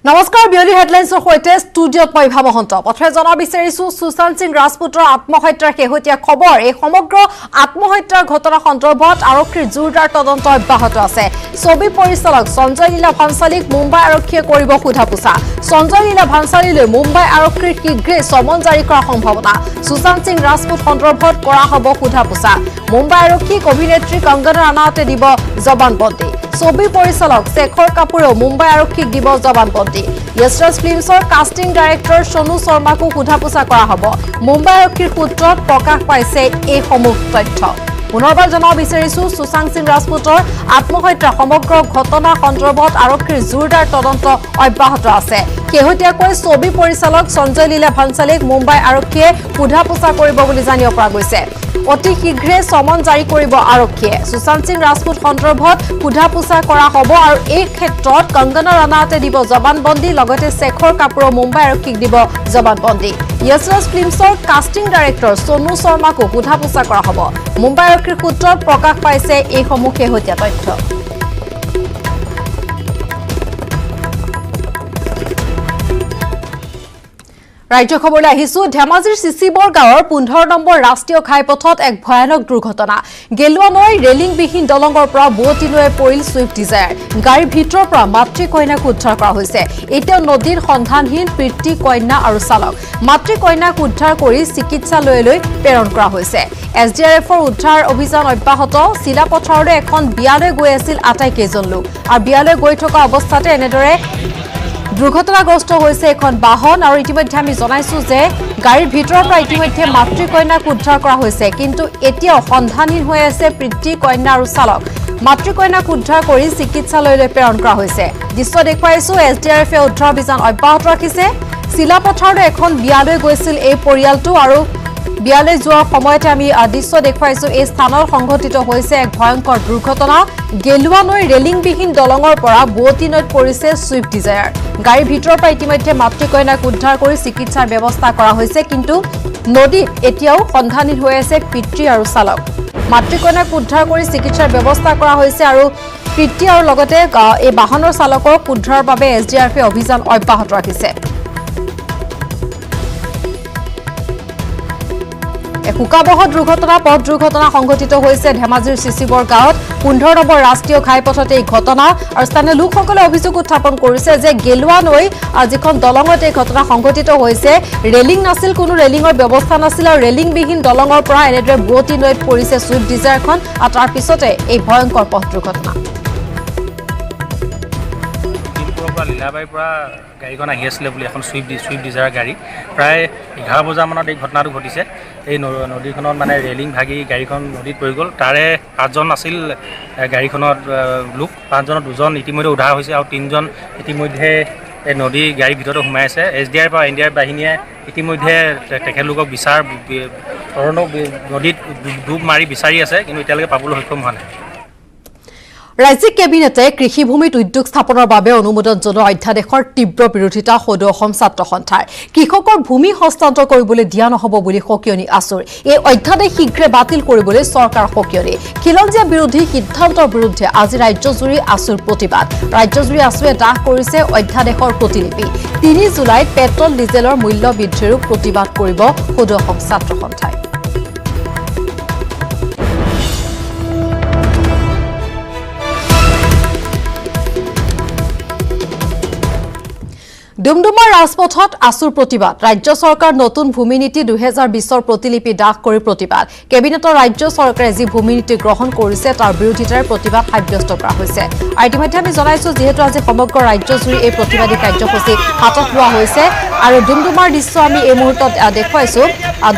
নমস্কাৰ বিয়লি হেডলাইন্সৰ সৈতে ষ্টুডিঅত মই ভাৱ মহন্ত প্ৰথমে জনা বিচাৰিছো সুশান্ত সিং ৰাজপুতৰ আত্মহত্যাৰ শেহতীয়া খবৰ এই সমগ্ৰ আত্মহত্যাৰ ঘটনা সন্দৰ্ভত আৰক্ষীৰ জোৰদাৰ তদন্ত অব্যাহত আছে ছবি পৰিচালক সঞ্জয় লীলা ভাঞ্চালীক মুম্বাই আৰক্ষীয়ে কৰিব সোধাপোছা সঞ্জয় লীলা ভাঞ্চালীলৈ মুম্বাই আৰক্ষীৰ শীঘ্ৰে সমন জাৰি কৰাৰ সম্ভাৱনা সুশান্ত সিং ৰাজপুত সন্দৰ্ভত কৰা হ'ব সোধাপোছা মুম্বাই আৰক্ষীক অভিনেত্ৰী কংগনা ৰানাৱতে দিব জবানবন্দী ছবি পৰিচালক শেখৰ কাপুৰেও মুম্বাই আৰক্ষীক দিব জবানবন্দী য়েছৰাজ ফিল্মছৰ কাষ্টিং ডাইৰেক্টৰ সোনু শৰ্মাকো সোধাপোছা কৰা হ'ব মুম্বাই আৰক্ষীৰ সূত্ৰত প্ৰকাশ পাইছে এই সমূহ তথ্য পুনৰবাৰ জনাব বিচাৰিছো সুশান্ত সিং ৰাজপুতৰ আত্মহত্যা সমগ্ৰ ঘটনা সন্দৰ্ভত আৰক্ষীৰ জোৰদাৰ তদন্ত অব্যাহত আছে শেহতীয়াকৈ ছবি পৰিচালক সঞ্জয় লীলা ভাঞ্চালীক মুম্বাই আৰক্ষীয়ে সোধাপোছা কৰিব বুলি জানিব পৰা গৈছে অতি শীঘ্ৰে সমন জাৰি কৰিব আৰক্ষীয়ে সুশান্ত সিং ৰাজপুত সন্দৰ্ভত সোধাপোছা কৰা হ'ব আৰু এই ক্ষেত্ৰত কংগনা ৰানাৱতে দিব জবানবন্দী লগতে শেখৰ কাপুৰৰ মুম্বাই আৰক্ষীক দিব জবানবন্দী য়েছৰাজ ফিল্মছৰ কাষ্টিং ডাইৰেক্টৰ সোনু শৰ্মাকো সোধাপোছা কৰা হ'ব মুম্বাই আৰক্ষীৰ সূত্ৰত প্ৰকাশ পাইছে এই সমূহ শেহতীয়া তথ্য ৰাজ্য খবৰলৈ আহিছো ধেমাজিৰ চিচিবৰ গাঁৱৰ 15 নম্বৰ ৰাষ্ট্ৰীয় ঘাইপথত এক ভয়ানক দুৰ্ঘটনা গেলুৱা নৈ ৰেলিংবিহীন দলঙৰ পৰা বুৱতী নৈয়ে পৰিল ছুইফট ডিজায়াৰ গাড়ীৰ ভিতৰৰ পৰা মাতৃ কন্যাক উদ্ধাৰ কৰা হৈছে এতিয়া নদীৰ সন্ধানহীন পিতৃ কন্যা আৰু চালক মাতৃ কন্যাক উদ্ধাৰ কৰি চিকিৎসালয়লৈ প্ৰেৰণ কৰা হৈছে এছডিআৰএফৰ উদ্ধাৰ অভিযান অব্যাহত চিলাপথাৰলৈ এখন বিয়ালৈ গৈ আছিল আটাইকেইজন লোক আৰু বিয়ালৈ গৈ থকা অৱস্থাতে এনেদৰে দুৰ্ঘটনাগ্ৰস্ত হৈছে এখন বাহন আৰু ইতিমধ্যে আমি জনাইছো যে গাড়ীৰ ভিতৰৰ পৰা ইতিমধ্যে মাতৃ কন্যাক উদ্ধাৰ কৰা হৈছে কিন্তু এতিয়াও সন্ধানহীন হৈ আছে পিতৃ কন্যা আৰু চালক মাতৃ কন্যাক উদ্ধাৰ কৰি চিকিৎসালয়লৈ প্ৰেৰণ কৰা হৈছে দৃশ্য দেখুৱাইছো এছডিআৰএফে উদ্ধাৰ অভিযান অব্যাহত ৰাখিছে চিলাপথাৰলৈ এখন বিয়ালৈ গৈছিল এই পৰিয়ালটো আৰু বিয়ালৈ যোৱাৰ সময়তে আমি দৃশ্য দেখুৱাইছো এই স্থানত সংঘটিত হৈছে এক ভয়ংকৰ দুৰ্ঘটনা গেলুৱা নৈ ৰেলিংবিহীন দলঙৰ পৰা বুৱতী নৈত পৰিছে ছুইফট ডিজায়াৰ গাড়ীৰ ভিতৰৰ পৰা ইতিমধ্যে মাতৃ কন্যাক উদ্ধাৰ কৰি চিকিৎসাৰ ব্যৱস্থা কৰা হৈছে কিন্তু নদীত এতিয়াও সন্ধানহীন হৈ আছে পিতৃ আৰু চালক মাতৃ কন্যাক উদ্ধাৰ কৰি চিকিৎসাৰ ব্যৱস্থা কৰা হৈছে আৰু পিতৃ আৰু লগতে এই বাহনৰ চালকক উদ্ধাৰৰ বাবে এছডিআৰএফে অভিযান অব্যাহত ৰাখিছে হুকাবহ দুৰ্ঘটনা পথ দুৰ্ঘটনা সংঘটিত হৈছে ধেমাজিৰ চিচিবৰ গাঁৱত 15 নম্বৰ ৰাষ্ট্ৰীয় ঘাইপথতে এই ঘটনা আৰু স্থানীয় লোকসকলে অভিযোগ উত্থাপন কৰিছে যে গেলুৱা নৈ যিখন দলঙত এই ঘটনা সংঘটিত হৈছে ৰেলিং নাছিল কোনো ৰেলিঙৰ ব্যৱস্থা নাছিল আৰু ৰেলিংবিহীন দলঙৰ পৰা এনেদৰে বুৱতী নৈত পৰিছে ছুইফট ডিজায়াৰখন আৰু তাৰ পিছতে এই ভয়ংকৰ পথ দুৰ্ঘটনা লীলাবাইৰ পৰা গাড়ীখন আহি আছিলে বুলি এখন ছুইফট ডিজায়াৰ গাড়ী প্ৰায় 11 বজামানত এই ঘটনাটো ঘটিছে এই নদীখনত মানে ৰেলিং ভাগি গাড়ীখন নদীত পৰি গ'ল তাৰে 5জন আছিল গাড়ীখনত লোক 5জনৰ 2জন ইতিমধ্যে উদ্ধাৰ হৈছে আৰু 3জন ইতিমধ্যে এই নদী গাড়ীৰ ভিতৰতে সোমাই আছে এছডিআৰএফ আৰু এনডিআৰএফ বাহিনীয়ে ইতিমধ্যে তেখেতলোকক নদীত ডুব মাৰি বিচাৰি আছে কিন্তু এতিয়ালৈকে পাবলৈ সক্ষম হোৱা নাই ৰাজ্যিক কেবিনেটে কৃষিভূমিত উদ্যোগ স্থাপনৰ বাবে অনুমোদন জনোৱা অধ্যাদেশৰ তীব্ৰ বিৰোধিতা সদৌ অসম ছাত্ৰ সন্থাৰ কৃষকৰ ভূমি হস্তান্তৰ কৰিবলৈ দিয়া নহ'ব বুলি সকিয়নি আছুৰ এই অধ্যাদেশ শীঘ্ৰে বাতিল কৰিবলৈ চৰকাৰ সকিয়নি খিলঞ্জীয়া বিৰোধী সিদ্ধান্তৰ বিৰুদ্ধে আজি ৰাজ্যজুৰি আছুৰ প্ৰতিবাদ ৰাজ্যজুৰি আছুৱে দাহ কৰিছে অধ্যাদেশৰ প্ৰতিলিপি 3 জুলাইত পেট্ৰল ডিজেলৰ মূল্য বৃদ্ধিৰো প্ৰতিবাদ কৰিব সদৌ অসম ছাত্ৰ সন্থাই ডুমডুমাৰ ৰাজপথত আছুৰ প্ৰতিবাদ ৰাজ্য চৰকাৰ নতুন ভূমি নীতি 2020ৰ প্ৰতিলিপি দাখ কৰি প্ৰতিবাদ কেবিনেটৰ ৰাজ্য চৰকাৰে যি ভূমি নীতি গ্ৰহণ কৰিছে তাৰ বিৰোধিতাৰে প্ৰতিবাদ সাব্যস্ত কৰা হৈছে আৰু ইতিমধ্যে আমি জনাইছো যিহেতু আজি সমগ্ৰ ৰাজ্যজুৰি এই প্ৰতিবাদী কাৰ্যসূচী হাতত লোৱা হৈছে আৰু ডুমডুমাৰ দৃশ্য আমি এই মুহূৰ্তত দেখুৱাইছো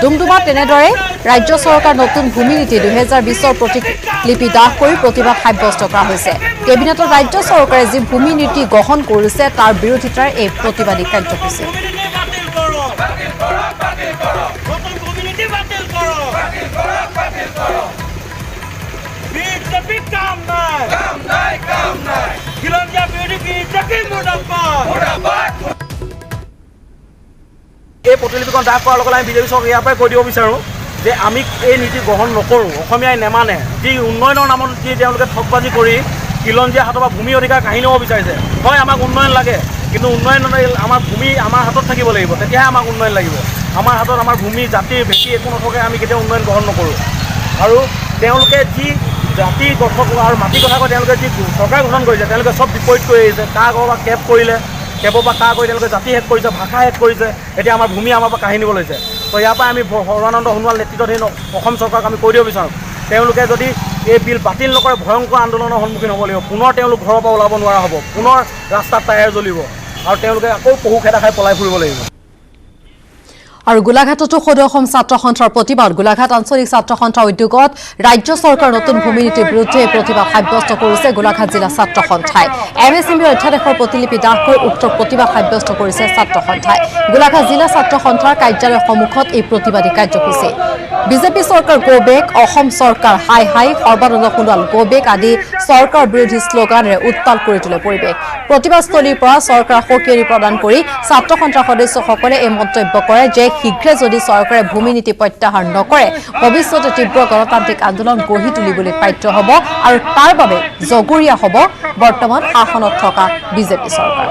ডুমডুমাত তেনেদৰে ৰাজ্য চৰকাৰ নতুন ভূমি নীতি 2020ৰ প্ৰতিলিপি দাখ কৰি প্ৰতিবাদ সাব্যস্ত কৰা হৈছে কেবিনেটৰ ৰাজ্য চৰকাৰে যি ভূমি নীতি গ্ৰহণ কৰিছে তাৰ বিৰোধিতাৰে এই প্ৰতিবাদী কাৰ্যসূচী এই প্ৰতিলিপিখন দাখ কৰাৰ লগে আমি বিজেপি চৰকাৰক ইয়াৰ পৰাই কৈ দিব বিচাৰোঁ যে আমি এই নীতি গ্ৰহণ নকৰোঁ অসমীয়াই নেমানে যি উন্নয়নৰ নামত যি তেওঁলোকে ঠগবাজি কৰি খিলঞ্জীয়া হাতৰ পৰা ভূমি অধিকাৰ কাঢ়ি নিব বিচাৰিছে। হয়, আমাক উন্নয়ন লাগে, কিন্তু উন্নয়ন আমাৰ ভূমি আমাৰ হাতত থাকিব লাগিব, তেতিয়াহে আমাক উন্নয়ন লাগিব। আমাৰ হাতত আমাৰ ভূমি জাতি ভেটি একো নথকাকৈ আমি কেতিয়াও উন্নয়ন গ্ৰহণ নকৰোঁ। আৰু তেওঁলোকে যি জাতি গঠন আৰু মাটি কথা কৈ তেওঁলোকে যি চৰকাৰ গঠন কৰিছে, তেওঁলোকে চব বিপৰীত কৰি আহিছে। কাৰ ক'ৰবাত কেব কৰিলে, কেবৰ পৰা কাৰ কৰি তেওঁলোকে জাতি শেষ কৰিছে, ভাষা শেষ কৰিছে। এতিয়া আমাৰ ভূমি আমাৰ পৰা কাঢ়ি নিব লৈছে। তো ইয়াৰ পৰা আমি সৰ্বানন্দ সোণোৱাল নেতৃত্বাধীন অসম চৰকাৰক আমি কৈ দিব বিচাৰোঁ, তেওঁলোকে যদি এই বিল বাতিল নকৰে ভয়ংকৰ আন্দোলনৰ সন্মুখীন হ'ব লাগিব। পুনৰ তেওঁলোক ঘৰৰ পৰা ওলাব নোৱাৰা হ'ব, পুনৰ ৰাস্তাত টায়াৰ জ্বলিব আৰু তেওঁলোকে আকৌ পহু খেদা খাই পলাই ফুৰিব লাগিব। আৰু গোলাঘাটতো সদৌ অসম ছাত্ৰ সন্থাৰ প্ৰতিবাদ। গোলাঘাট আঞ্চলিক ছাত্ৰ সন্থাৰ উদ্যোগত ৰাজ্য চৰকাৰৰ নতুন ভূমি নীতিৰ বিৰুদ্ধে প্ৰতিবাদ সাব্যস্ত কৰিছে গোলাঘাট জিলা ছাত্ৰ সন্থাই। MSMBৰ অধ্যাদেশৰ প্ৰতিলিপি দাখ কৰি উক্ত প্ৰতিবাদ সাব্যস্ত কৰিছে ছাত্ৰ সন্থাই। গোলাঘাট জিলা ছাত্ৰ সন্থাৰ কাৰ্যালয়ৰ সন্মুখত এই প্ৰতিবাদী কাৰ্যসূচী। বিজেপি চৰকাৰ গো বেক, অসম চৰকাৰ হাই হাই, সৰ্বানন্দ সোণোৱাল গো বেক আদি চৰকাৰ বিৰোধী শ্লোগানেৰে উত্তাল কৰি তোলে পৰিৱেশ। প্ৰতিবাদস্থলীৰ পৰা চৰকাৰক সঁকিয়াৰি প্ৰদান কৰি ছাত্ৰ সন্থাৰ সদস্যসকলে এই মন্তব্য কৰে যে শীঘ্ৰে যদি চৰকাৰে ভূমি নীতি প্ৰত্যাহাৰ নকৰে ভৱিষ্যতে তীব্ৰ গণতান্ত্ৰিক আন্দোলন গঢ়ি তুলিবলৈ বাধ্য হ'ব আৰু তাৰ বাবে জগৰীয়া হ'ব বৰ্তমান শাসনত থকা বিজেপি চৰকাৰ।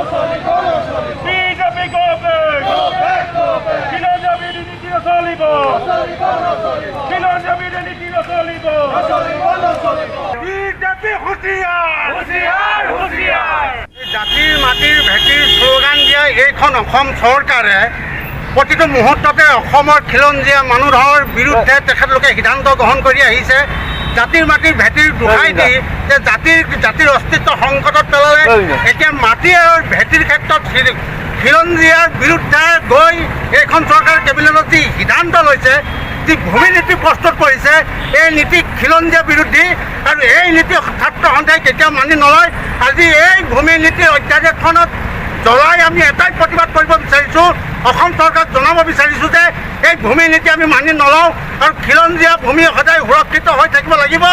জাতিৰ মাটিৰ ভেটিৰ শ্লোগান দিয়া এইখন অসম চৰকাৰে প্ৰতিটো মুহূৰ্ততে অসমৰ খিলঞ্জীয়া মানুহৰ বিৰুদ্ধে তেখেতলোকে সিদ্ধান্ত গ্ৰহণ কৰি আহিছে। জাতিৰ মাটিৰ ভেটিৰ দোহাই দি যে জাতিৰ অস্তিত্ব সংকটত পেলালে। এতিয়া মাটি আৰু ভেটিৰ ক্ষেত্ৰত খিলঞ্জীয়াৰ বিৰুদ্ধে গৈ এইখন চৰকাৰ কেবিনেটত যি সিদ্ধান্ত লৈছে, যি ভূমি নীতি প্ৰস্তুত কৰিছে, এই নীতি খিলঞ্জীয়া বিৰোধী আৰু এই নীতি ছাত্ৰ সন্থাই কেতিয়াও মানি নলয়। আজি এই ভূমি নীতিৰ অধ্যাদেশখনত জ্বলাই আমি এটাই প্ৰতিবাদ কৰিব বিচাৰিছোঁ, অসম চৰকাৰক জনাব বিচাৰিছোঁ যে এই ভূমি নীতি আমি মানি নলওঁ আৰু খিলঞ্জীয়া ভূমি সদায় সুৰক্ষিত হৈ থাকিব লাগিব।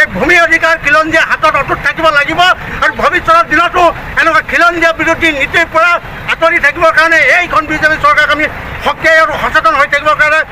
এই ভূমি অধিকাৰ খিলঞ্জীয়া হাতত অটুট থাকিব লাগিব আৰু ভৱিষ্যতৰ দিনতো এনেকুৱা খিলঞ্জীয়া বিৰোধী নীতিৰ পৰা আঁতৰি থাকিবৰ কাৰণে এইখন বিজেপি চৰকাৰক আমি সক্ৰিয় আৰু সচেতন হৈ থাকিবৰ কাৰণে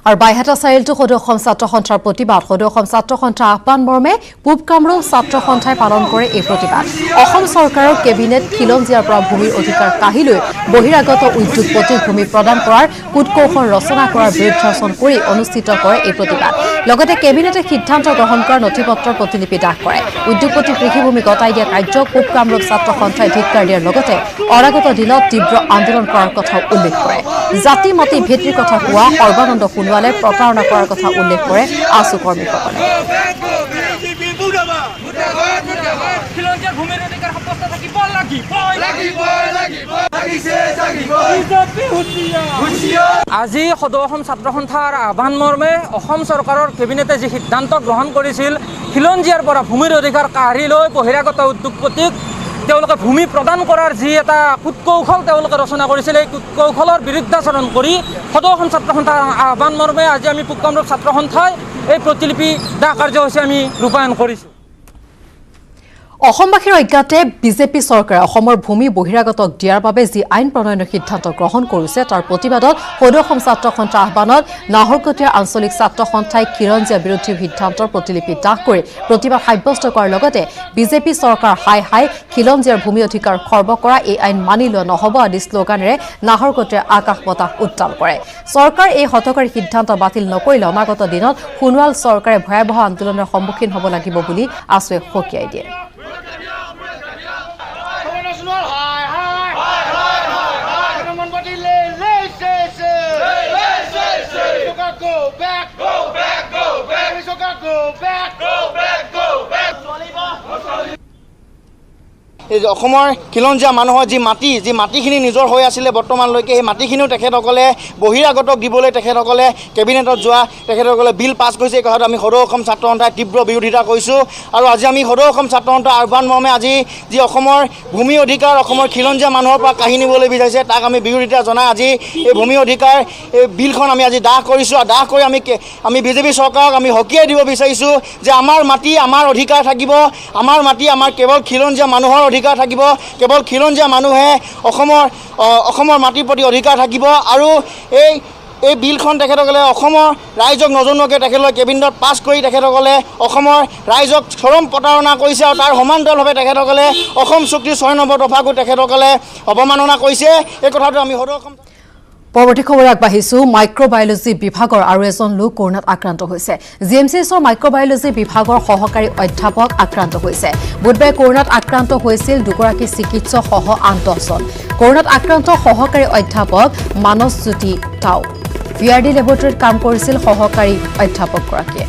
আৰু বাইহাটা চাৰিআলিতো সদৌ অসম ছাত্ৰ সন্থাৰ প্ৰতিবাদ। সদৌ অসম ছাত্ৰ সন্থাৰ আহ্বান মৰ্মে পূব কামৰূপ ছাত্ৰ সন্থাই পালন কৰে এই প্ৰতিবাদ। অসম চৰকাৰৰ কেবিনেট খিলঞ্জীয়াৰ পৰা ভূমিৰ অধিকাৰ কাঢ়ি লৈ বহিৰাগত উদ্যোগপতিক ভূমি প্ৰদান কৰাৰ কূটকৌশল ৰচনা কৰাৰ বিৰুদ্ধাচৰণ কৰি অনুষ্ঠিত কৰে এই প্ৰতিবাদ। লগতে কেবিনেটে সিদ্ধান্ত গ্ৰহণ কৰা নথিপত্ৰৰ প্ৰতিলিপি দাখ কৰে। উদ্যোগপতি কৃষিভূমি গতাই দিয়া কাৰ্যক পূব কামৰূপ ছাত্ৰ সন্থাই ধিক্কাৰ দিয়াৰ লগতে অনাগত দিনত তীব্ৰ আন্দোলন কৰাৰ কথাও উল্লেখ কৰে। জাতি মাটি ভেটিৰ কথা কোৱা সৰ্বানন্দ সোণোৱালে প্ৰতাৰণা কৰাৰ কথা উল্লেখ কৰে আছু কৰ্মীসকলে। আজি সদৌ অসম ছাত্ৰ সন্থাৰ আহ্বান মৰ্মে অসম চৰকাৰৰ কেবিনেটে যি সিদ্ধান্ত গ্ৰহণ কৰিছিল খিলঞ্জীয়াৰ পৰা ভূমিৰ অধিকাৰ কাঢ়ি লৈ বহিৰাগত উদ্যোগপতিক তেওঁলোকে ভূমি প্ৰদান কৰাৰ যি এটা কূটকৌশল তেওঁলোকে ৰচনা কৰিছিল, এই কূটকৌশলৰ বিৰুদ্ধাচৰণ কৰি সদৌ অসম ছাত্ৰ সন্থাৰ আহ্বান মৰ্মে আজি আমি পূব কামৰূপ ছাত্ৰ সন্থাই এই প্ৰতিলিপি দাহ কাৰ্যসূচী আমি ৰূপায়ণ কৰিছোঁ। অসমবাসীৰ অজ্ঞাতে বিজেপি চৰকাৰে অসমৰ ভূমি বহিৰাগতক দিয়াৰ বাবে যি আইন প্ৰণয়নৰ সিদ্ধান্ত গ্ৰহণ কৰিছে তাৰ প্ৰতিবাদত সদৌ অসম ছাত্ৰ সন্থাৰ আহ্বানত নাহৰকটীয়াৰ আঞ্চলিক ছাত্ৰ সন্থাই খিলঞ্জীয়া বিৰোধী সিদ্ধান্তৰ প্ৰতিলিপি দাখ কৰি প্ৰতিবাদ সাব্যস্ত কৰাৰ লগতে বিজেপি চৰকাৰ হাই হাই, খিলঞ্জীয়াৰ ভূমি অধিকাৰ খৰ্ব কৰা, এই আইন মানি লোৱা নহ'ব আদি শ্লোগানেৰে নাহৰকটীয়াৰ আকাশ বতাহ উত্তাল কৰে। চৰকাৰ এই হঠকাৰী সিদ্ধান্ত বাতিল নকৰিলে অনাগত দিনত সোণোৱাল চৰকাৰে ভয়াৱহ আন্দোলনৰ সন্মুখীন হ'ব লাগিব বুলি আছুৱে সকীয়াই দিয়ে। অসমৰ খিলঞ্জীয়া মানুহৰ যি মাটিখিনি নিজৰ হৈ আছিলে বৰ্তমানলৈকে, সেই মাটিখিনিও তেখেতসকলে বহিৰাগতক দিবলৈ তেখেতসকলে কেবিনেটত যোৱা তেখেতসকলে বিল পাছ কৰিছে। এই কথাটো আমি সদৌ অসম ছাত্ৰ সন্থাই তীব্ৰ বিৰোধিতা কৰিছোঁ। আৰু আজি আমি সদৌ অসম ছাত্ৰ সন্থাৰ আহ্বান মৰ্মে আজি যি অসমৰ ভূমি অধিকাৰ অসমৰ খিলঞ্জীয়া মানুহৰ পৰা কাঢ়ি নিবলৈ বিচাৰিছে তাক আমি বিৰোধিতা জনাই আজি এই ভূমি অধিকাৰ এই বিলখন আমি আজি দাহ কৰিছোঁ। আৰু দাহ কৰি আমি বিজেপি চৰকাৰক আমি সকীয়াই দিব বিচাৰিছোঁ যে আমাৰ মাটি আমাৰ অধিকাৰ থাকিব, আমাৰ মাটি আমাৰ কেৱল খিলঞ্জীয়া মানুহৰ অধিকাৰ থাকিব, কেৱল খিলঞ্জীয়া মানুহে অসমৰ মাটিৰ প্ৰতি অধিকাৰ থাকিব। আৰু এই এই বিলখন তেখেতসকলে অসমৰ ৰাইজক নজনোৱাকৈ তেখেতসকলে কেবিনেটত পাছ কৰি তেখেতসকলে অসমৰ ৰাইজক চৰম প্ৰতাৰণা কৰিছে আৰু তাৰ সমান্তৰালভাৱে তেখেতসকলে অসম চুক্তিৰ 6 নম্বৰ দফাকো তেখেতসকলে অৱমাননা কৰিছে। এই কথাটো আমি সদৌ অসম। পৰৱৰ্তী খবৰ আগবাঢ়িছো। মাইক্ৰ'বায়'লজি বিভাগৰ আৰু এজন লোক কৰোণাত আক্ৰান্ত হৈছে। GMCHৰ মাইক্ৰ'বায়'লজি বিভাগৰ সহকাৰী অধ্যাপক আক্ৰান্ত হৈছে। বুধবাৰে কৰোণাত আক্ৰান্ত হৈছিল দুগৰাকী চিকিৎসক সহ আন 10জন। কৰোণাত আক্ৰান্ত সহকাৰী অধ্যাপক মানসজ্যোতি টাও VRD লেবৰেটৰীত কাম কৰিছিল সহকাৰী অধ্যাপকগৰাকীয়ে।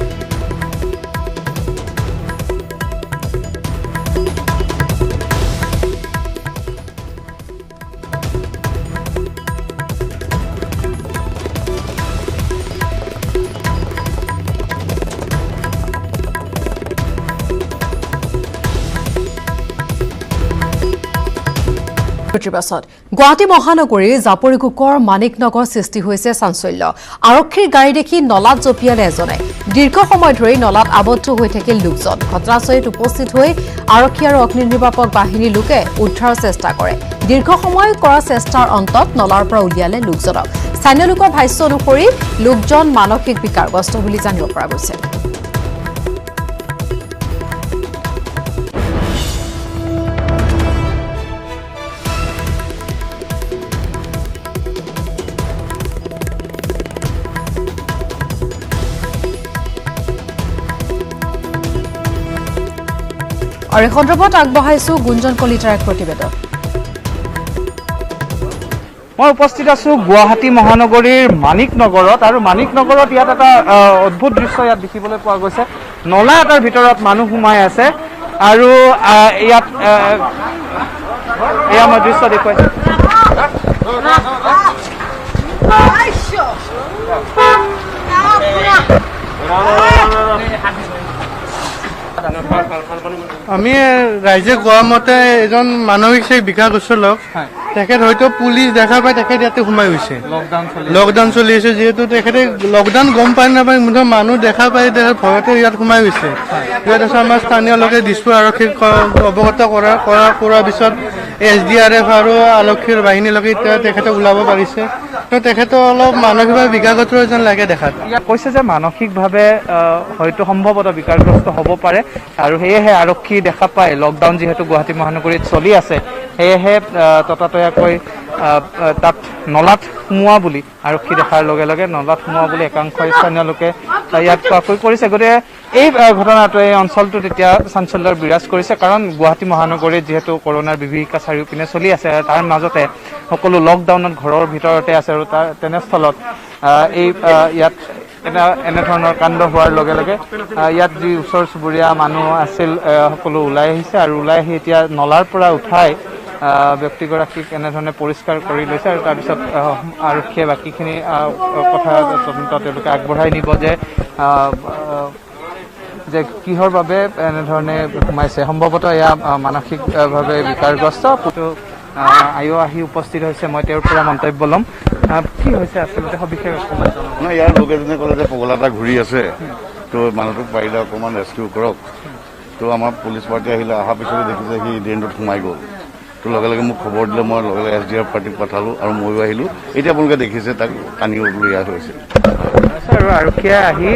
পাছত গুৱাহাটী মহানগৰীৰ জাপৰিকোকৰ মানিকনগৰ সৃষ্টি হৈছে চাঞ্চল্য। আৰক্ষীৰ গাড়ী দেখি নলাত জঁপিয়ালে এজনে। দীৰ্ঘ সময় ধৰি নলাত আবদ্ধ হৈ থাকিল লোকজন। ঘটনাস্থলীত উপস্থিত হৈ আৰক্ষী আৰু অগ্নি নিৰ্বাপক বাহিনীৰ লোকে উদ্ধাৰৰ চেষ্টা কৰে। দীৰ্ঘ সময় কৰা চেষ্টাৰ অন্তত নলাৰ পৰা উলিয়ালে লোকজনক। স্থানীয় লোকৰ ভাষ্য অনুসৰি লোকজন মানসিক বিকাৰগ্ৰস্ত বুলি জানিব পৰা গৈছে। আৰু এই সন্দৰ্ভত আগবঢ়াইছো গুঞ্জন কলিতাৰ এক প্ৰতিবেদন। মই উপস্থিত আছো গুৱাহাটী মহানগৰীৰ মানিকনগৰত আৰু মানিকনগৰত ইয়াত এটা অদ্ভুত দৃশ্য ইয়াত দেখিবলৈ পোৱা গৈছে। নলা এটাৰ ভিতৰত মানুহ সোমাই আছে আৰু ইয়াত এয়া মই দৃশ্য দেখুৱাইছো। আমি ৰাইজে কোৱা মতে এজন মানসিক বিকাৰগ্ৰস্ত লোক, তেখেত হয়তো পুলিচ দেখা পাই তেখেত ইয়াতে সোমাই গৈছে। লকডাউন চলি আছে যিহেতু তেখেতে লকডাউন গম পাই নাপায় মানুহ দেখা পাই তেখেত ভয়তে ইয়াত সোমাই গৈছে। ইয়াত আছে আমাৰ স্থানীয় লোকে দিছপুৰ আৰক্ষীক অৱগত কৰাৰ পিছত SDRF আৰু আৰক্ষীৰ বাহিনীৰ লোকে তেখেতক ওলাব পাৰিছে। তেখেতে অলপ মানসিকভাৱে বিকাৰগ্ৰস্ত যেন লাগে দেখাত। কৈছে যে মানসিকভাৱে হয়তো সম্ভৱতঃ বিকাৰগ্ৰস্ত হ'ব পাৰে আৰু সেয়েহে আৰক্ষী দেখা পায় লকডাউন যিহেতু গুৱাহাটী মহানগৰীত চলি আছে সেয়েহে ততাতৈয়াকৈ তাত নলাত সোমোৱা বুলি আৰক্ষী দেখাৰ লগে লগে নলাত সোমোৱা বুলি একাংশ স্থানীয় লোকে ইয়াত কোৱাকৈ কৰিছে। গতিকে এই ঘটনাটোৱে এই অঞ্চলটোত এতিয়া চাঞ্চল্যৰ বিৰাজ কৰিছে, কাৰণ গুৱাহাটী মহানগৰীত যিহেতু কৰোণাৰ বিভীষিকা চাৰিওপিনে চলি আছে আৰু তাৰ মাজতে সকলো লকডাউনত ঘৰৰ ভিতৰতে আছে আৰু তাৰ তেনেস্থলত এই ইয়াত এনেধৰণৰ কাণ্ড হোৱাৰ লগে লগে ইয়াত যি ওচৰ চুবুৰীয়া মানুহ আছিল সকলো ওলাই আহিছে আৰু ওলাই আহি এতিয়া নলাৰ পৰা উঠাই ব্যক্তিগৰাকীক এনেধৰণে পৰিষ্কাৰ কৰি লৈছে আৰু তাৰপিছত আৰক্ষীয়ে বাকীখিনি কথা তদন্ত তেওঁলোকে আগবঢ়াই নিব যে কিহৰ বাবে এনেধৰণে সোমাইছে। সম্ভৱতঃ এয়া মানসিকভাৱে বিকাৰগ্ৰস্ত। আহি উপস্থিত হৈছে, মই তেওঁৰ পৰা মন্তব্য ল'ম। কি হৈছে আচলতে সবিশেষ নহয়, ইয়াৰ লোক এজনে ক'লে যে পগলা এটা ঘূৰি আছে, তো মানুহটোক পাৰিলে অকণমান ৰেস্কিউ কৰক। তো আমাৰ পুলিচ পাৰ্টি আহিলে, অহাৰ পিছতে দেখিছে সি ড্ৰেইনটোত সোমাই গ'ল। তো লগে লগে মোক খবৰ দিলে, মই লগে লগে SDRF পাৰ্টিক পঠালোঁ আৰু ময়ো আহিলোঁ। এতিয়া আপোনালোকে দেখিছে তাক টানি উলিওৱা হৈছে আৰু আৰক্ষীয়ে আহি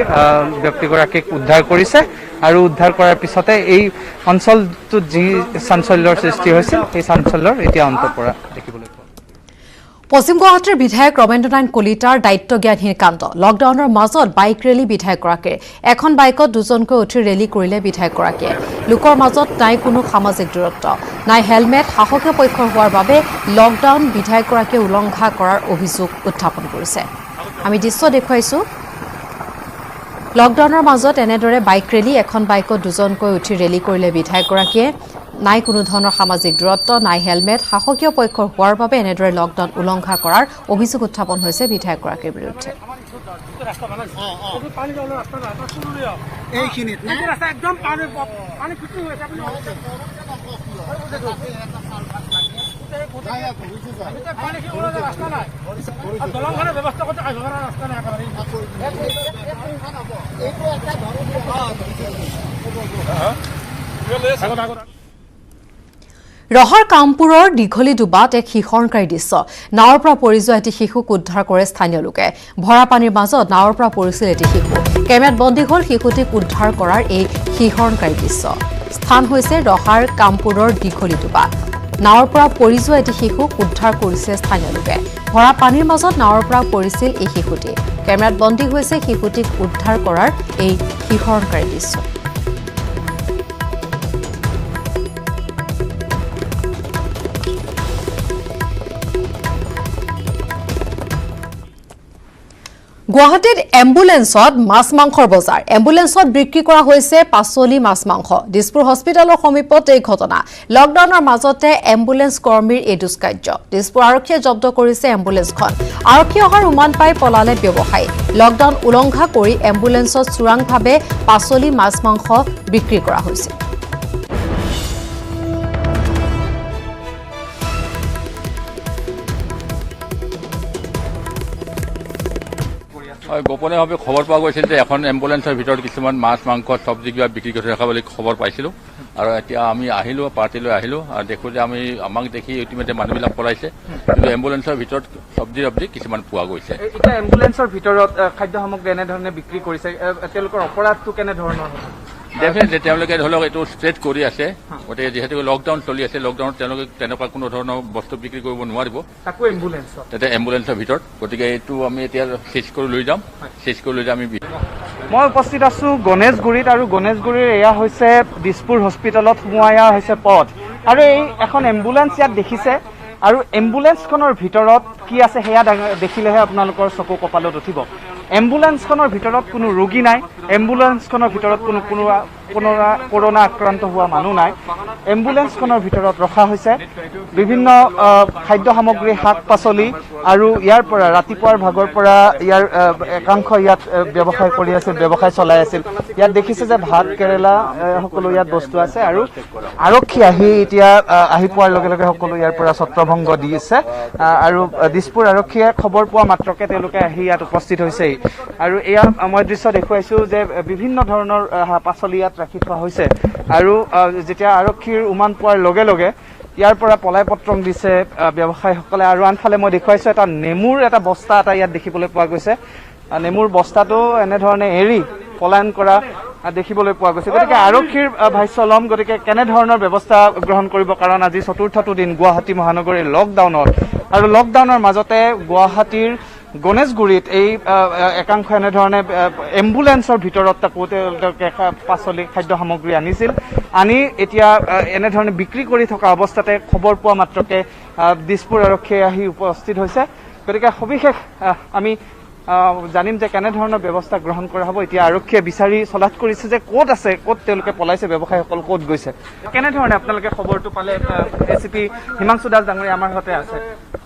ব্যক্তিগৰাকীক উদ্ধাৰ কৰিছে আৰু উদ্ধাৰ কৰাৰ পিছতে এই অঞ্চলটোত যি চাঞ্চল্যৰ সৃষ্টি হৈছিল সেই চাঞ্চল্যৰ এতিয়া অন্ত পৰা দেখিবলৈ পোৱা। পশ্চিম গুৱাহাটীৰ বিধায়ক ৰমেন্দ্ৰনাৰায়ণ কলিতাৰ দায়িত্বজ্ঞানহীন কাণ্ড। লকডাউনৰ মাজত বাইক ৰেলী বিধায়কগৰাকীৰ। এখন বাইকত দুজনকৈ উঠি ৰেলী কৰিলে বিধায়কগৰাকীয়ে। লোকৰ মাজত নাই কোনো সামাজিক দূৰত্ব, নাই হেলমেট। শাসকীয় পক্ষৰ হোৱাৰ বাবে লকডাউন বিধায়কগৰাকীয়ে উলংঘা কৰাৰ অভিযোগ উত্থাপন কৰিছে। আমি দৃশ্য দেখুৱাইছো। লকডাউনৰ মাজত এনেদৰে বাইক ৰেলী, এখন বাইকত দুজনকৈ উঠি ৰেলী কৰিলে বিধায়কগৰাকীয়ে। নাই কোনো ধৰণৰ সামাজিক দূৰত্ব, নাই হেলমেট। শাসকীয় পক্ষৰ হোৱাৰ বাবে এনেদৰে লকডাউন উলংঘা কৰাৰ অভিযোগ উত্থাপন হৈছে বিধায়কগৰাকীৰ বিৰুদ্ধে। ৰহাৰ কামপুৰৰ দীঘলী ডুবাত এক শিহৰণকাৰী দৃশ্য নাৱৰ পৰা পৰি যোৱা এটি শিশুক উদ্ধাৰ কৰে স্থানীয় লোকে ভৰা পানীৰ মাজত নাৱৰ পৰা পৰিছিল এটি শিশু কেমেৰাত বন্দী হ'ল শিশুটিক উদ্ধাৰ কৰাৰ এই শিহৰণকাৰী দৃশ্য স্থান হৈছে ৰহাৰ কামপুৰৰ দীঘলী ডুবা নাৱৰ পৰা পৰি যোৱা এটি শিশুক উদ্ধাৰ কৰিছে স্থানীয় লোকে ভৰা পানীৰ মাজত নাৱৰ পৰা পৰিছিল এই শিশুটি কেমেৰাত বন্দী হৈছে শিশুটিক উদ্ধাৰ কৰাৰ এই শিহৰণকাৰী দৃশ্য গুৱাহাটীত এম্বুলেন্সত মাছ মাংসৰ বজাৰ এম্বুলেন্সত বিক্ৰী কৰা হৈছে পাচলি মাছ মাংস দিছপুৰ হস্পিটেলৰ সমীপত এই ঘটনা লকডাউনৰ মাজতে এম্বুলেন্স কৰ্মীৰ এই দুষ্কাৰ্য দিছপুৰ আৰক্ষীয়ে জব্দ কৰিছে এম্বুলেন্সখন আৰক্ষী অহাৰ উমান পাই পলালে ব্যৱসায়ী লকডাউন উলংঘা কৰি এম্বুলেন্সত চোৰাংভাৱে পাচলি মাছ মাংস বিক্ৰী কৰা হৈছে হয় গোপনীয়ভাৱে খবৰ পোৱা গৈছিল যে এখন এম্বুলেন্সৰ ভিতৰত কিছুমান মাছ মাংস চব্জি কিবা বিক্ৰী কৰি থকা বুলি খবৰ পাইছিলোঁ আৰু এতিয়া আমি আহিলোঁ পাৰ্টি লৈ আহিলোঁ আৰু দেখোঁ যে আমাক দেখি ইতিমধ্যে মানুহবিলাক পলাইছে কিন্তু এম্বুলেন্সৰ ভিতৰত চব্জি কিছুমান পোৱা গৈছে এতিয়া এম্বুলেন্সৰ ভিতৰত খাদ্য সামগ্ৰী এনেধৰণে বিক্ৰী কৰিছে তেওঁলোকৰ অপৰাধটো কেনেধৰণৰ ডেফিনেটলি তেওঁলোকে ধৰি লওক এইটো ষ্ট্ৰেট কৰি আছে গতিকে যিহেতু লকডাউন চলি আছে লকডাউনত তেওঁলোকে তেনেকুৱা কোনো ধৰণৰ বস্তু বিক্ৰী কৰিব নোৱাৰিব তাকো এম্বুলেন্সত তাতে এম্বুলেন্সৰ ভিতৰত গতিকে এইটো আমি এতিয়া চেজ কৰি লৈ যাম চেজ কৰি লৈ যাম আমি মই উপস্থিত আছোঁ গণেশগুৰিত আৰু গণেশগুৰিৰ এয়া হৈছে দিছপুৰ হস্পিটেলত সোমোৱা হৈছে পথ আৰু এই এখন এম্বুলেন্স ইয়াত দেখিছে আৰু এম্বুলেন্সখনৰ ভিতৰত কি আছে সেয়া দেখিলেহে আপোনালোকৰ চকু কপালত উঠিব এম্বুলেন্সখনৰ ভিতৰত কোনো ৰোগী নাই এম্বুলেন্সখনৰ ভিতৰত কোনো কৰোনা আক্ৰান্ত হোৱা মানুহ নাই এম্বুলেন্সখনৰ ভিতৰত ৰখা হৈছে বিভিন্ন খাদ্য সামগ্ৰী শাক পাচলি আৰু ইয়াৰ পৰা ৰাতিপুৱাৰ ভাগৰ পৰা ইয়াৰ একাংশ ইয়াত ব্যৱসায় কৰি আছিল ব্যৱসায় চলাই আছিল ইয়াত দেখিছে যে ভাত কেৰেলা সকলো ইয়াত বস্তু আছে আৰু আৰক্ষী এতিয়া আহি পোৱাৰ লগে লগে সকলো ইয়াৰ পৰা ছত্ৰভংগ দিছে আৰু দিছপুৰ আৰক্ষীয়ে খবৰ পোৱা মাত্ৰকে তেওঁলোকে আহি ইয়াত উপস্থিত হৈছে আৰু এয়া মই দৃশ্য দেখুৱাইছোঁ যে বিভিন্ন ধৰণৰ পাচলি ইয়াত ৰাখি থোৱা হৈছে আৰু যেতিয়া আৰক্ষীৰ উমান পোৱাৰ লগে লগে ইয়াৰ পৰা পলাই পত্ৰং দিছে ব্যৱসায়ীসকলে আৰু আনফালে মই দেখুৱাইছোঁ এটা নেমুৰ এটা বস্তা এটা ইয়াত দেখিবলৈ পোৱা গৈছে নেমুৰ বস্তাটো এনেধৰণে এৰি পলায়ন কৰা দেখিবলৈ পোৱা গৈছে গতিকে আৰক্ষীৰ ভাষ্য ল'ম গতিকে কেনেধৰণৰ ব্যৱস্থা গ্ৰহণ কৰিব কাৰণ আজি চতুৰ্থটো দিন গুৱাহাটী মহানগৰীৰ লকডাউনত আৰু লকডাউনৰ মাজতে গুৱাহাটীৰ গণেশগুৰিত এই একাংশ এনেধৰণে এম্বুলেন্সৰ ভিতৰত তাকো তেওঁলোকে পাচলি খাদ্য সামগ্ৰী আনিছিল আনি এতিয়া এনেধৰণে বিক্ৰী কৰি থকা অৱস্থাতে খবৰ পোৱা মাত্ৰকে দিছপুৰ আৰক্ষীয়ে আহি উপস্থিত হৈছে গতিকে সবিশেষ আমি জানিম যে কেনেধৰণৰ ব্যৱস্থা গ্ৰহণ কৰা হ'ব এতিয়া আৰক্ষীয়ে বিচাৰি চলাথ কৰিছে যে ক'ত আছে ক'ত তেওঁলোকে পলাইছে ব্যৱসায়ীসকল ক'ত গৈছে কেনেধৰণে আপোনালোকে খবৰটো পালে এচিপি হিমাংশু দাস ডাঙৰীয়া আমাৰ সৈতে আছে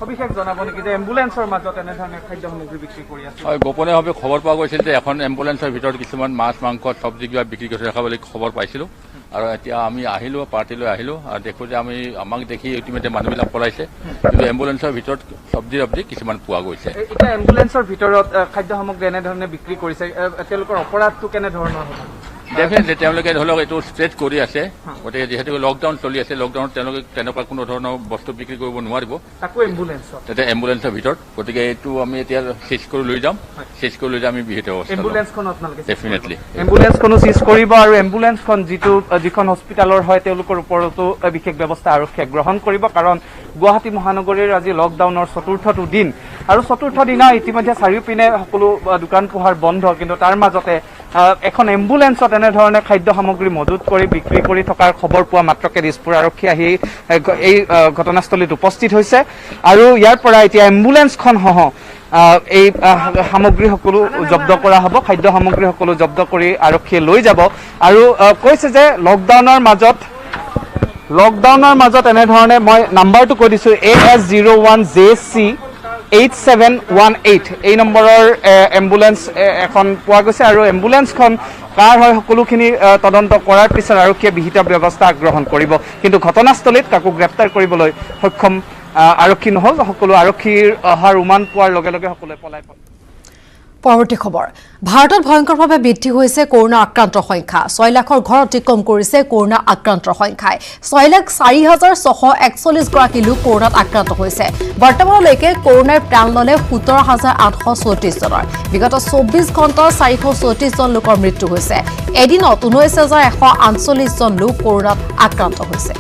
সবিশেষ জনাব নেকি যে এম্বুলেন্সৰ মাজত এনেধৰণে খাদ্য সামগ্ৰী বিক্ৰী কৰি আছে হয় গোপনীয়ভাৱে খবৰ পোৱা গৈছিল যে এখন এম্বুলেন্সৰ ভিতৰত কিছুমান মাছ মাংস চব্জি কিবা বিক্ৰী কৰি থকা বুলি খবৰ পাইছিলোঁ আৰু এতিয়া আমি আহিলোঁ পাৰ্টি লৈ আহিলোঁ আৰু দেখোঁ যে আমাক দেখি ইতিমধ্যে মানুহবিলাক পলাইছে কিন্তু এম্বুলেন্সৰ ভিতৰত চব্জি কিছুমান পোৱা গৈছে এতিয়া এম্বুলেন্সৰ ভিতৰত খাদ্য সামগ্ৰী এনেধৰণে বিক্ৰী কৰিছে তেওঁলোকৰ অপৰাধটো কেনেধৰণৰ হ'ব ডেফিনেটলি তেওঁলোকে ধৰি লওক এইটো ষ্ট্ৰেট কৰি আছে গতিকে যিহেতু লকডাউন চলি আছে লকডাউনত তেওঁলোকে তেনেকুৱা কোনো ধৰণৰ বস্তু বিক্ৰী কৰিব নোৱাৰিব তাকো এম্বুলেন্সত তাতে এম্বুলেন্সৰ ভিতৰত গতিকে এইটো আমি এতিয়া চেজ কৰি লৈ যাম চেজ কৰি লৈ যাম আমি বিহিত এম্বুলেন্সখন আপোনালোকে ডেফিনেটলি এম্বুলেন্সখনো চিজ কৰিব আৰু এম্বুলেন্সখন যিখন হস্পিটেলৰ হয় তেওঁলোকৰ ওপৰতো বিশেষ ব্যৱস্থা আৰক্ষীয়ে গ্ৰহণ কৰিব কাৰণ গুৱাহাটী মহানগৰীৰ আজি লকডাউনৰ চতুৰ্থটো দিন আৰু চতুৰ্থ দিনা ইতিমধ্যে চাৰিওপিনে সকলো দোকান পোহাৰ বন্ধ কিন্তু তাৰ মাজতে এখন এম্বুলেন্সত এনেধৰণে খাদ্য সামগ্ৰী মজুত কৰি বিক্ৰী কৰি থকাৰ খবৰ পোৱা মাত্ৰকে দিছপুৰ আৰক্ষী আহি এই ঘটনাস্থলীত উপস্থিত হৈছে আৰু ইয়াৰ পৰা এতিয়া এম্বুলেন্সখন সহ এই সামগ্ৰী সকলো জব্দ কৰা হ'ব খাদ্য সামগ্ৰী সকলো জব্দ কৰি আৰক্ষীয়ে লৈ যাব আৰু কৈছে যে লকডাউনৰ মাজত এনেধৰণে মই নাম্বাৰটো কৈ দিছোঁ AS01JC 8718 এই নম্বৰৰ এম্বুলেন্স এখন পোৱা গৈছে আৰু এম্বুলেন্সখন কাৰ হয় সকলোখিনি তদন্ত কৰাৰ পিছত আৰক্ষীয়ে বিহিত ব্যৱস্থা গ্ৰহণ কৰিব কিন্তু ঘটনাস্থলীত কাকো গ্ৰেপ্তাৰ কৰিবলৈ সক্ষম আৰক্ষী নহ'ল সকলো আৰক্ষীৰ অহাৰ উমান পোৱাৰ লগে লগে সকলোৱে পলাই পৰৱৰ্তী খবৰ ভাৰতত ভয়ংকৰভাৱে বৃদ্ধি হৈছে কৰোনা আক্ৰান্তৰ সংখ্যা 6 লাখৰ ঘৰ অতিক্ৰম কৰিছে কৰোনা আক্ৰান্তৰ সংখ্যাই 6,04,641 গৰাকী লোক কৰোনাত আক্ৰান্ত হৈছে বৰ্তমানলৈকে কৰোনাৰ প্ৰাণ ললে 17,834 জনৰ বিগত 24 ঘণ্টাত 434 জন লোকৰ মৃত্যু হৈছে এদিনত 19,148 জন লোক কৰোনাত আক্ৰান্ত হৈছে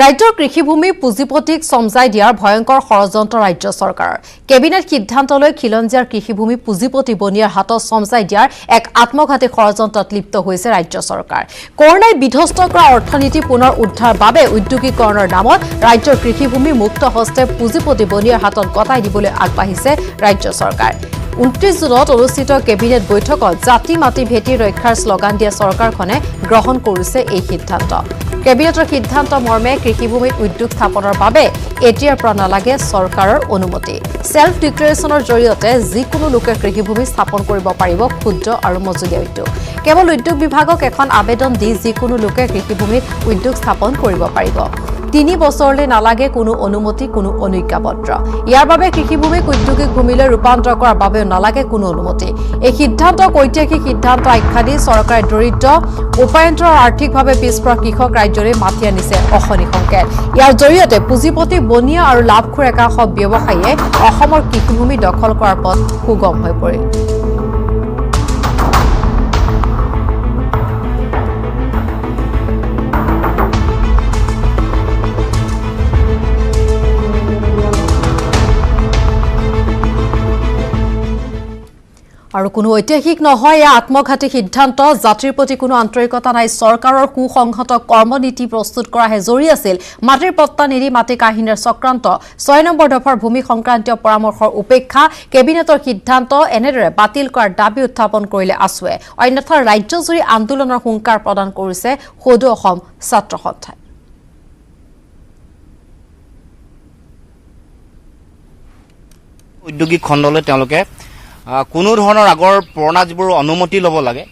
ৰাজ্যৰ কৃষিভূমি পুঁজিপতিক সমজাই দিয়াৰ ভয়ংকৰ ষড়যন্ত্ৰ ৰাজ্য চৰকাৰৰ কেবিনেট সিদ্ধান্তলৈ খিলঞ্জীয়াৰ কৃষিভূমি পুঁজিপতি বনিয়াৰ হাতত সমজাই দিয়াৰ এক আত্মঘাতী ষড়যন্ত্ৰত লিপ্ত হৈছে ৰাজ্য চৰকাৰ কৰোনাই বিধ্বস্ত কৰা অৰ্থনীতি পুনৰ উদ্ধাৰৰ বাবে উদ্যোগীকৰণৰ নামত ৰাজ্যৰ কৃষিভূমি মুক্ত হস্তে পুঁজিপতি বনিয়াৰ হাতত গতাই দিবলৈ আগবাঢ়িছে ৰাজ্য চৰকাৰ 29 জুনত অনুষ্ঠিত কেবিনেট বৈঠকত জাতি মাটি ভেটি ৰক্ষাৰ শ্লোগান দিয়া চৰকাৰখনে গ্ৰহণ কৰিছে এই সিদ্ধান্ত কেবিনেটৰ সিদ্ধান্ত মৰ্মে কৃষিভূমিত উদ্যোগ স্থাপনৰ বাবে এতিয়াৰ পৰা নালাগে চৰকাৰৰ অনুমতি সেলফ ডিক্লেৰেশ্যনৰ জৰিয়তে যিকোনো লোকে কৃষিভূমি স্থাপন কৰিব পাৰিব ক্ষুদ্ৰ আৰু মজলীয়া উদ্যোগ কেৱল উদ্যোগ বিভাগক এখন আবেদন দি যিকোনো লোকে কৃষিভূমিত উদ্যোগ স্থাপন কৰিব পাৰিব 3 বছৰলৈ নালাগে কোনো অনুমতি কোনো অনুজ্ঞাপত্ৰ ইয়াৰ বাবে কৃষিভূমিক উদ্যোগিক ভূমিলৈ ৰূপান্তৰ কৰাৰ বাবে নালাগে কোনো অনুমতি এই সিদ্ধান্তক ঐতিহাসিক সিদ্ধান্ত আখ্যা দি চৰকাৰে দৰিদ্ৰ উপায়ন্তৰ আৰ্থিকভাৱে পিছপৰা কৃষক ৰাজ্যলৈ মাতি আনিছে অশনি সংকেত ইয়াৰ জৰিয়তে পুঁজিপতি বনিয়া আৰু লাভখোৰ একাংশ ব্যৱসায়ীয়ে অসমৰ কৃষিভূমি দখল কৰাৰ পথ সুগম হৈ পৰিল আৰু কোনো ঐতিহাসিক নহয় এই আত্মঘাতী সিদ্ধান্ত জাতিৰ প্ৰতি কোনো আন্তৰিকতা নাই চৰকাৰৰ কুসংহত কৰ্মনীতি প্ৰস্তুত কৰাহে জৰি আছিল মাটিৰ পট্টা নিৰি মাটি কাহিনীৰ চক্ৰান্ত 6 নম্বৰ দফাৰ ভূমি সংক্ৰান্তীয় পৰামৰ্শৰ উপেক্ষা কেবিনেটৰ সিদ্ধান্ত এনেদৰে বাতিল কৰাৰ দাবী উত্থাপন কৰিলে আছুৱে অন্যথা ৰাজ্যজুৰি আন্দোলনৰ হুংকাৰ প্ৰদান কৰিছে সদৌ অসম ছাত্ৰ সন্থাই উদ্যোগিক খণ্ডলৈ তেওঁলোকে কোনো ধৰণৰ আগৰ পুৰণা যিবোৰ অনুমতি ল'ব লাগে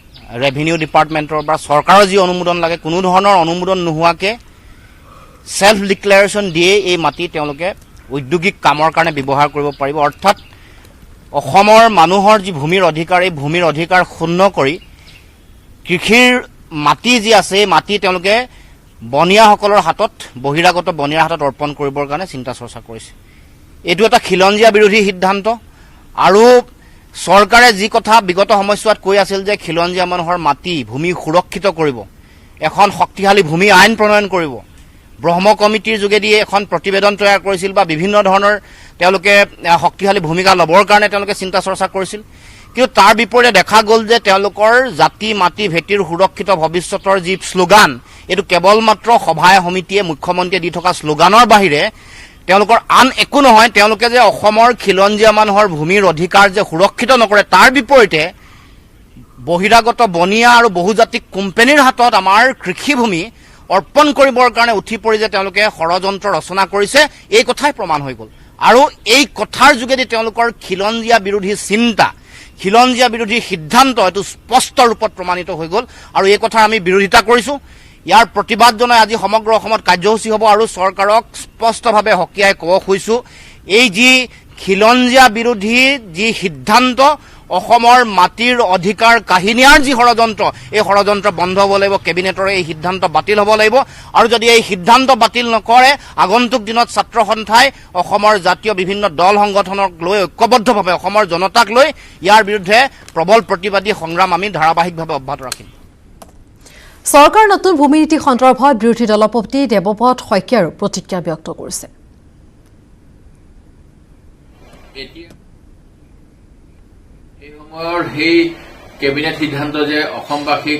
ৰেভিনিউ ডিপাৰ্টমেণ্টৰ বা চৰকাৰৰ যি অনুমোদন লাগে কোনো ধৰণৰ অনুমোদন নোহোৱাকৈ সেলফ ডিক্লেৰেশ্যন দিয়ে এই মাটি তেওঁলোকে উদ্যোগিক কামৰ কাৰণে ব্যৱহাৰ কৰিব পাৰিব অৰ্থাৎ অসমৰ মানুহৰ যি ভূমিৰ অধিকাৰ এই ভূমিৰ অধিকাৰ ক্ষুণ্ণ কৰি কৃষিৰ মাটি যি আছে এই মাটি তেওঁলোকে বনিয়াসকলৰ হাতত বহিৰাগত বনিয়াৰ হাতত অৰ্পণ কৰিবৰ কাৰণে চিন্তা চৰ্চা কৰিছে এইটো এটা খিলঞ্জীয়া বিৰোধী সিদ্ধান্ত আৰু চৰকাৰে যি কথা বিগত সময়ছোৱাত কৈ আছিল যে খিলঞ্জীয়া মানুহৰ মাটি ভূমি সুৰক্ষিত কৰিব এখন শক্তিশালী ভূমি আইন প্ৰণয়ন কৰিব ব্ৰহ্ম কমিটিৰ যোগেদি এখন প্ৰতিবেদন তৈয়াৰ কৰিছিল বা বিভিন্ন ধৰণৰ তেওঁলোকে শক্তিশালী ভূমিকা ল'বৰ কাৰণে তেওঁলোকে চিন্তা চৰ্চা কৰিছিল কিন্তু তাৰ বিপৰীতে দেখা গ'ল যে তেওঁলোকৰ জাতি মাটি ভেটিৰ সুৰক্ষিত ভৱিষ্যতৰ যি শ্লোগান এইটো কেৱল মাত্ৰ সভায় সমিতিয়ে মুখ্যমন্ত্ৰীয়ে দি থকা শ্লোগানৰ বাহিৰে তেওঁলোকৰ আন একো নহয় তেওঁলোকে যে অসমৰ খিলঞ্জীয়া মানুহৰ ভূমিৰ অধিকাৰ যে সুৰক্ষিত নকৰে তাৰ বিপৰীতে বহিৰাগত বনিয়া আৰু বহুজাতিক কোম্পানীৰ হাতত আমাৰ কৃষিভূমি অৰ্পণ কৰিবৰ কাৰণে উঠি পৰি যে তেওঁলোকে ষড়যন্ত্ৰ ৰচনা কৰিছে এই কথাই প্ৰমাণ হৈ গ'ল আৰু এই কথাৰ যোগেদি তেওঁলোকৰ খিলঞ্জীয়া বিৰোধী চিন্তা খিলঞ্জীয়া বিৰোধী সিদ্ধান্ত এইটো স্পষ্ট ৰূপত প্ৰমাণিত হৈ গ'ল আৰু এই কথাৰ আমি বিৰোধিতা কৰিছোঁ ইয়াৰ প্ৰতিবাদ জনাই আজি সমগ্ৰ অসমত কাৰ্যসূচী হ'ব আৰু চৰকাৰক স্পষ্টভাৱে হকিয়াই ক'ব খুজিছোঁ এই যি খিলঞ্জীয়া বিৰোধী যি সিদ্ধান্ত অসমৰ মাটিৰ অধিকাৰ কাহিনীয়াৰ যি ষড়যন্ত্ৰ এই ষড়যন্ত্ৰ বন্ধ হ'ব লাগিব কেবিনেটৰ এই সিদ্ধান্ত বাতিল হ'ব লাগিব আৰু যদি এই সিদ্ধান্ত বাতিল নকৰে আগন্তুক দিনত ছাত্ৰ সন্থাই অসমৰ জাতীয় বিভিন্ন দল সংগঠনক লৈ ঐক্যবদ্ধভাৱে অসমৰ জনতাক লৈ ইয়াৰ বিৰুদ্ধে প্ৰবল প্ৰতিবাদী সংগ্ৰাম আমি ধাৰাবাহিকভাৱে অব্যাহত ৰাখিম চৰকাৰ নতুন ভূমি নীতি সন্দৰ্ভত বিৰোধী দলপতি দেৱপথ শইকীয়াৰো প্ৰতিক্ৰিয়া ব্যক্ত কৰিছে এই সময়ৰ সেই কেবিনেট সিদ্ধান্ত যে অসমবাসীক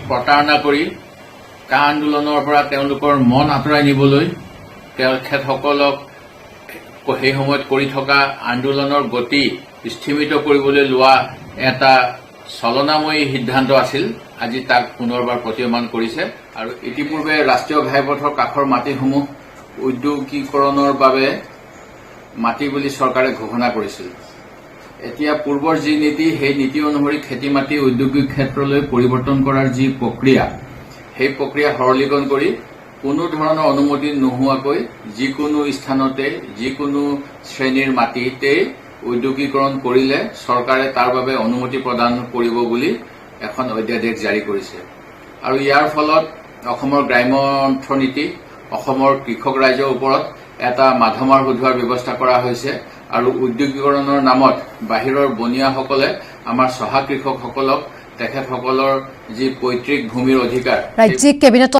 প্ৰতাৰণা কৰি কা আন্দোলনৰ পৰা তেওঁলোকৰ মন আঁতৰাই নিবলৈ তেখেতসকলক সেই সময়ত কৰি থকা আন্দোলনৰ গতি স্থিমিত কৰিবলৈ লোৱা এটা চলনাময়ী সিদ্ধান্ত আছিল আজি তাক পুনৰবাৰ প্ৰতীয়মান কৰিছে আৰু ইতিপূৰ্বে ৰাষ্ট্ৰীয় ঘাইপথৰ কাষৰ মাটিসমূহ উদ্যোগীকৰণৰ বাবে মাটি বুলি চৰকাৰে ঘোষণা কৰিছিল। এতিয়া পূৰ্বৰ যি নীতি সেই নীতি অনুসৰি খেতি মাটি ঔদ্যোগিক ক্ষেত্ৰলৈ পৰিৱৰ্তন কৰাৰ যি প্ৰক্ৰিয়া সেই প্ৰক্ৰিয়া সৰলীকৰণ কৰি কোনো ধৰণৰ অনুমতি নোহোৱাকৈ যিকোনো স্থানতে যিকোনো শ্ৰেণীৰ মাটিতে উদ্যোগীকৰণ কৰিলে চৰকাৰে তাৰ বাবে অনুমতি প্ৰদান কৰিব বুলি এখন অধ্যাদেশ জাৰি কৰিছে আৰু ইয়াৰ ফলত অসমৰ গ্ৰাম্য অৰ্থনীতি অসমৰ কৃষক ৰাইজৰ ওপৰত এটা মাধমাৰ সোধোৱাৰ ব্যৱস্থা কৰা হৈছে আৰু উদ্যোগীকৰণৰ নামত বাহিৰৰ বনিয়াসকলে আমাৰ চহা কৃষকসকলক তেখেতসকলৰ যি পৈতৃক ভূমিৰ অধিকাৰ ৰাজ্যিক কেবিনেট